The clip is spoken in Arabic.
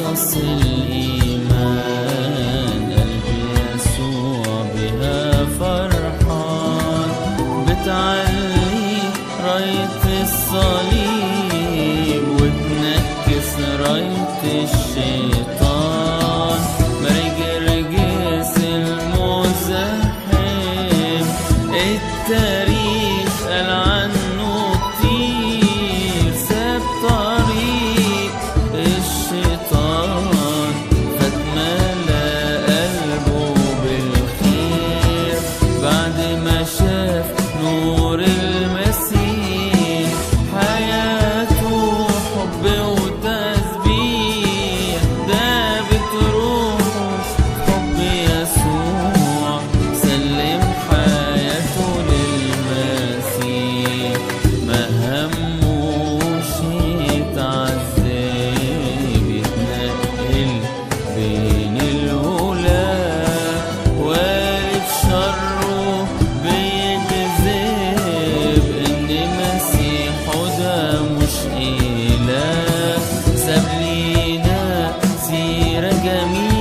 قصص الإيمان قلبي يسوع بها فرحان، بتعلي راية الصليب وتنكس راية الشيطان، مرجرجس المزاحم التاريخ قال عنه كتير، ساب طريق الشيطان فتملى قلبه بالخير، بعد ما شاف نور المسيح حياته حب وتسبيح، دابت روحه حب يسوع سلم حياته للمسيح، ما هموش يتعذب يتنقل بين الولاة، واقف شره بيجذب ان مسيحه ده مش إله، ساب لينا سيرة جميلة